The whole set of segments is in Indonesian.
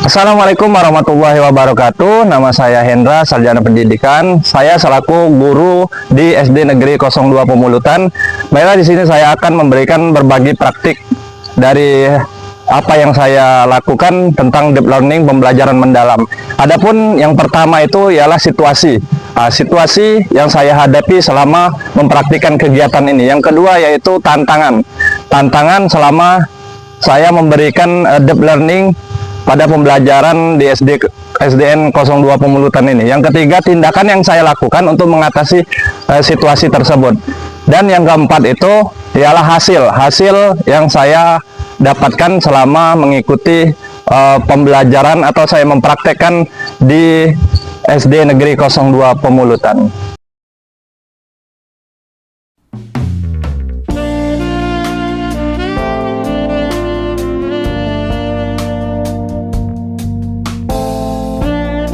Assalamualaikum warahmatullahi wabarakatuh. Nama saya Hendra, sarjana pendidikan. Saya selaku guru di SD Negeri 02 Pemulutan. Baiklah, di sini saya akan memberikan berbagi praktik dari apa yang saya lakukan tentang deep learning pembelajaran mendalam. Adapun yang pertama itu ialah situasi. Situasi yang saya hadapi selama mempraktikkan kegiatan ini. Yang kedua yaitu tantangan. Tantangan selama saya memberikan deep learning pada pembelajaran di SDN 02 Pemulutan ini. Yang ketiga, tindakan yang saya lakukan untuk mengatasi situasi tersebut. Dan yang keempat itu ialah hasil yang saya dapatkan selama mengikuti pembelajaran atau saya mempraktekkan di SD Negeri 02 Pemulutan.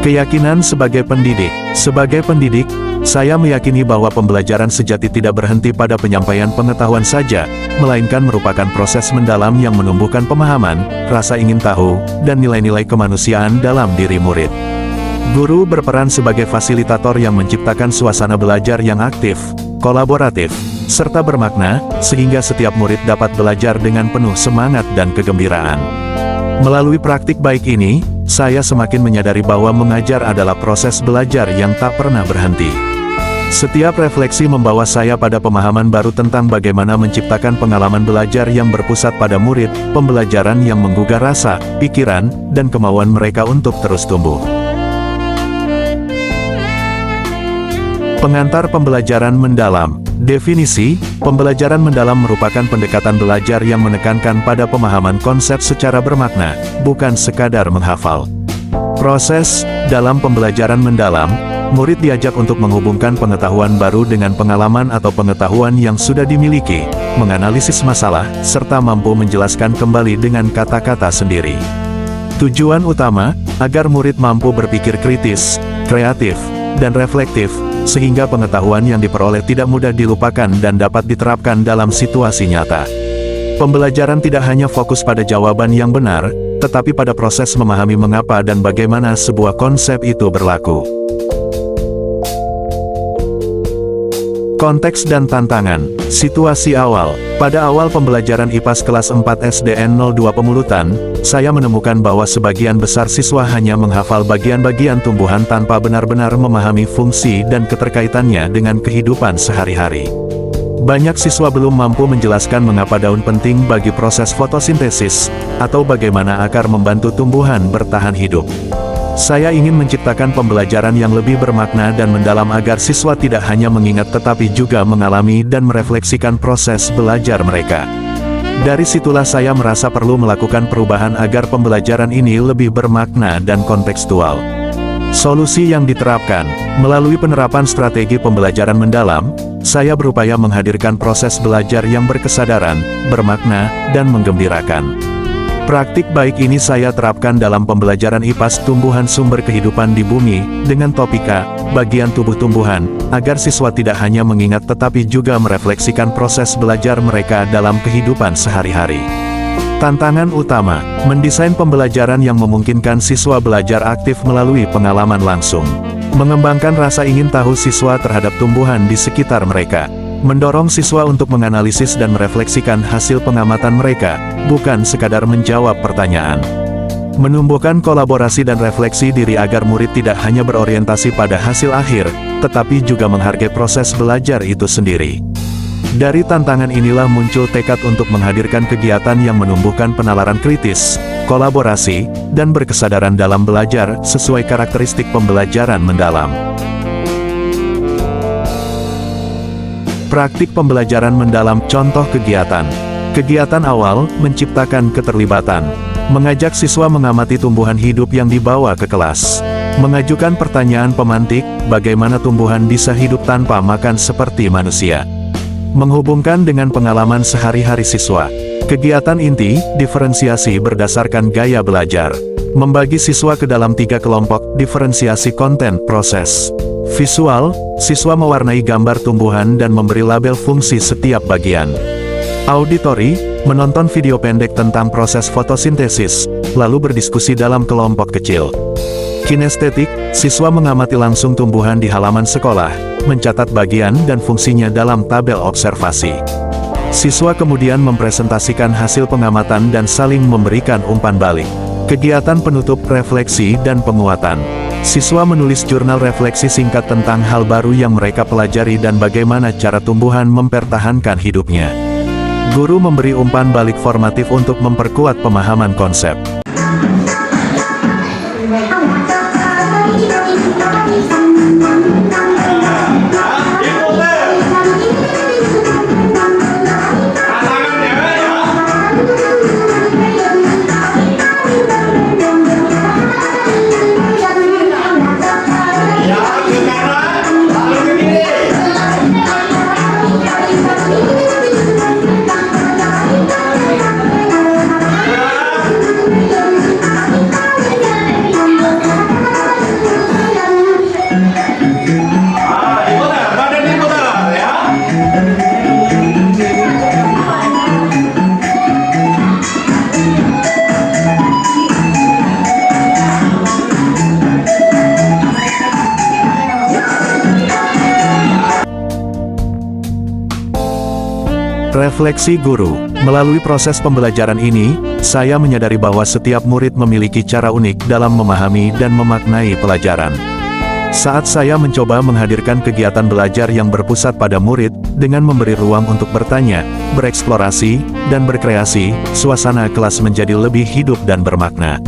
Keyakinan sebagai pendidik. Sebagai pendidik, saya meyakini bahwa pembelajaran sejati tidak berhenti pada penyampaian pengetahuan saja, melainkan merupakan proses mendalam yang menumbuhkan pemahaman, rasa ingin tahu, dan nilai-nilai kemanusiaan dalam diri murid. Guru berperan sebagai fasilitator yang menciptakan suasana belajar yang aktif, kolaboratif, serta bermakna, sehingga setiap murid dapat belajar dengan penuh semangat dan kegembiraan. Melalui praktik baik ini, saya semakin menyadari bahwa mengajar adalah proses belajar yang tak pernah berhenti. Setiap refleksi membawa saya pada pemahaman baru tentang bagaimana menciptakan pengalaman belajar yang berpusat pada murid, pembelajaran yang menggugah rasa, pikiran, dan kemauan mereka untuk terus tumbuh. Pengantar pembelajaran mendalam. Definisi, pembelajaran mendalam merupakan pendekatan belajar yang menekankan pada pemahaman konsep secara bermakna, bukan sekadar menghafal. Proses, dalam pembelajaran mendalam, murid diajak untuk menghubungkan pengetahuan baru dengan pengalaman atau pengetahuan yang sudah dimiliki, menganalisis masalah, serta mampu menjelaskan kembali dengan kata-kata sendiri. Tujuan utama, agar murid mampu berpikir kritis, kreatif, dan reflektif, sehingga pengetahuan yang diperoleh tidak mudah dilupakan dan dapat diterapkan dalam situasi nyata. Pembelajaran tidak hanya fokus pada jawaban yang benar, tetapi pada proses memahami mengapa dan bagaimana sebuah konsep itu berlaku. Konteks dan tantangan. Situasi awal. Pada awal pembelajaran IPAS kelas 4 SDN 02 Pemulutan, saya menemukan bahwa sebagian besar siswa hanya menghafal bagian-bagian tumbuhan tanpa benar-benar memahami fungsi dan keterkaitannya dengan kehidupan sehari-hari. Banyak siswa belum mampu menjelaskan mengapa daun penting bagi proses fotosintesis, atau bagaimana akar membantu tumbuhan bertahan hidup. Saya ingin menciptakan pembelajaran yang lebih bermakna dan mendalam agar siswa tidak hanya mengingat tetapi juga mengalami dan merefleksikan proses belajar mereka. Dari situlah saya merasa perlu melakukan perubahan agar pembelajaran ini lebih bermakna dan kontekstual. Solusi yang diterapkan. Melalui penerapan strategi pembelajaran mendalam, saya berupaya menghadirkan proses belajar yang berkesadaran, bermakna, dan menggembirakan. Praktik baik ini saya terapkan dalam pembelajaran IPAS tumbuhan sumber kehidupan di bumi, dengan topika, bagian tubuh tumbuhan, agar siswa tidak hanya mengingat tetapi juga merefleksikan proses belajar mereka dalam kehidupan sehari-hari. Tantangan utama, mendesain pembelajaran yang memungkinkan siswa belajar aktif melalui pengalaman langsung. Mengembangkan rasa ingin tahu siswa terhadap tumbuhan di sekitar mereka. Mendorong siswa untuk menganalisis dan merefleksikan hasil pengamatan mereka, bukan sekadar menjawab pertanyaan. Menumbuhkan kolaborasi dan refleksi diri agar murid tidak hanya berorientasi pada hasil akhir, tetapi juga menghargai proses belajar itu sendiri. Dari tantangan inilah muncul tekad untuk menghadirkan kegiatan yang menumbuhkan penalaran kritis, kolaborasi, dan berkesadaran dalam belajar sesuai karakteristik pembelajaran mendalam. Praktik pembelajaran mendalam. Contoh kegiatan. Kegiatan awal, menciptakan keterlibatan. Mengajak siswa mengamati tumbuhan hidup yang dibawa ke kelas. Mengajukan pertanyaan pemantik, bagaimana tumbuhan bisa hidup tanpa makan seperti manusia. Menghubungkan dengan pengalaman sehari-hari siswa. Kegiatan inti, diferensiasi berdasarkan gaya belajar. Membagi siswa ke dalam 3 kelompok, diferensiasi konten, proses. Visual, siswa mewarnai gambar tumbuhan dan memberi label fungsi setiap bagian. Auditory, menonton video pendek tentang proses fotosintesis, lalu berdiskusi dalam kelompok kecil. Kinestetik, siswa mengamati langsung tumbuhan di halaman sekolah, mencatat bagian dan fungsinya dalam tabel observasi. Siswa kemudian mempresentasikan hasil pengamatan dan saling memberikan umpan balik. Kegiatan penutup refleksi dan penguatan. Siswa menulis jurnal refleksi singkat tentang hal baru yang mereka pelajari dan bagaimana cara tumbuhan mempertahankan hidupnya. Guru memberi umpan balik formatif untuk memperkuat pemahaman konsep. Refleksi guru. Melalui proses pembelajaran ini, saya menyadari bahwa setiap murid memiliki cara unik dalam memahami dan memaknai pelajaran. Saat saya mencoba menghadirkan kegiatan belajar yang berpusat pada murid, dengan memberi ruang untuk bertanya, bereksplorasi, dan berkreasi, suasana kelas menjadi lebih hidup dan bermakna.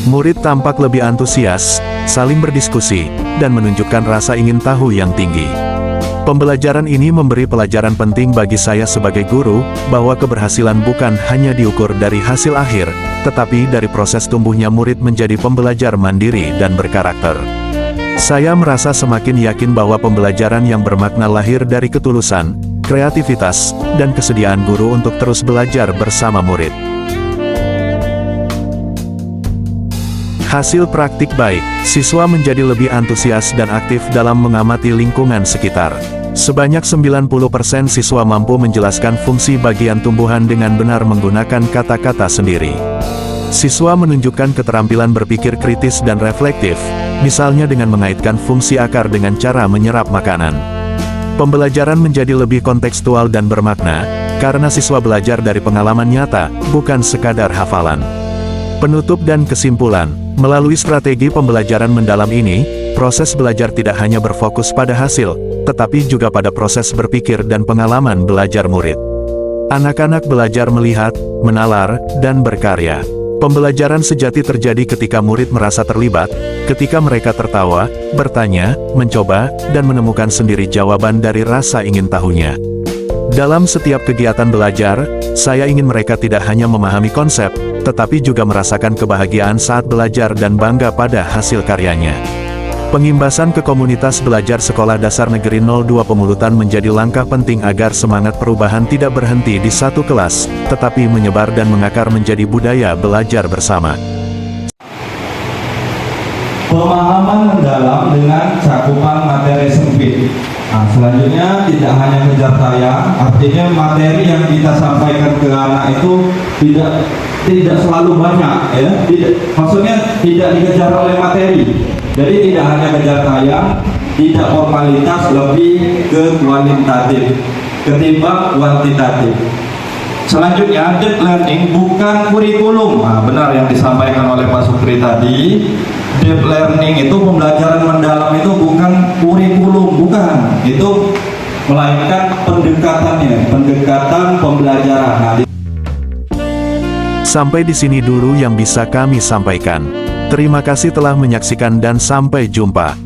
Murid tampak lebih antusias, saling berdiskusi, dan menunjukkan rasa ingin tahu yang tinggi. Pembelajaran ini memberi pelajaran penting bagi saya sebagai guru, bahwa keberhasilan bukan hanya diukur dari hasil akhir, tetapi dari proses tumbuhnya murid menjadi pembelajar mandiri dan berkarakter. Saya merasa semakin yakin bahwa pembelajaran yang bermakna lahir dari ketulusan, kreativitas, dan kesediaan guru untuk terus belajar bersama murid. Hasil praktik baik, siswa menjadi lebih antusias dan aktif dalam mengamati lingkungan sekitar. Sebanyak 90% siswa mampu menjelaskan fungsi bagian tumbuhan dengan benar menggunakan kata-kata sendiri. Siswa menunjukkan keterampilan berpikir kritis dan reflektif, misalnya dengan mengaitkan fungsi akar dengan cara menyerap makanan. Pembelajaran menjadi lebih kontekstual dan bermakna, karena siswa belajar dari pengalaman nyata, bukan sekadar hafalan. Penutup dan kesimpulan. Melalui strategi pembelajaran mendalam ini, proses belajar tidak hanya berfokus pada hasil, tetapi juga pada proses berpikir dan pengalaman belajar murid. Anak-anak belajar melihat, menalar, dan berkarya. Pembelajaran sejati terjadi ketika murid merasa terlibat, ketika mereka tertawa, bertanya, mencoba, dan menemukan sendiri jawaban dari rasa ingin tahunya. Dalam setiap kegiatan belajar, saya ingin mereka tidak hanya memahami konsep, tetapi juga merasakan kebahagiaan saat belajar dan bangga pada hasil karyanya. Pengimbasan ke komunitas belajar Sekolah Dasar Negeri 02 Pemulutan menjadi langkah penting agar semangat perubahan tidak berhenti di satu kelas, tetapi menyebar dan mengakar menjadi budaya belajar bersama. Pemahaman mendalam dengan cakupan materi sempit. Nah, selanjutnya tidak hanya kejar tayang, artinya materi yang kita sampaikan ke anak itu tidak selalu banyak, ya. Maksudnya tidak dikejar oleh materi. Jadi tidak hanya kejar tayang, tidak formalitas, lebih ke kualitatif ketimbang kuantitatif. Selanjutnya, deep learning bukan kurikulum. Nah, benar yang disampaikan oleh Pak Sukri tadi. Deep learning itu pembelajaran mendalam itu bukan kurikulum, bukan. Itu melainkan pendekatannya, pendekatan pembelajaran. Nah, Sampai di sini dulu yang bisa kami sampaikan. Terima kasih telah menyaksikan dan sampai jumpa.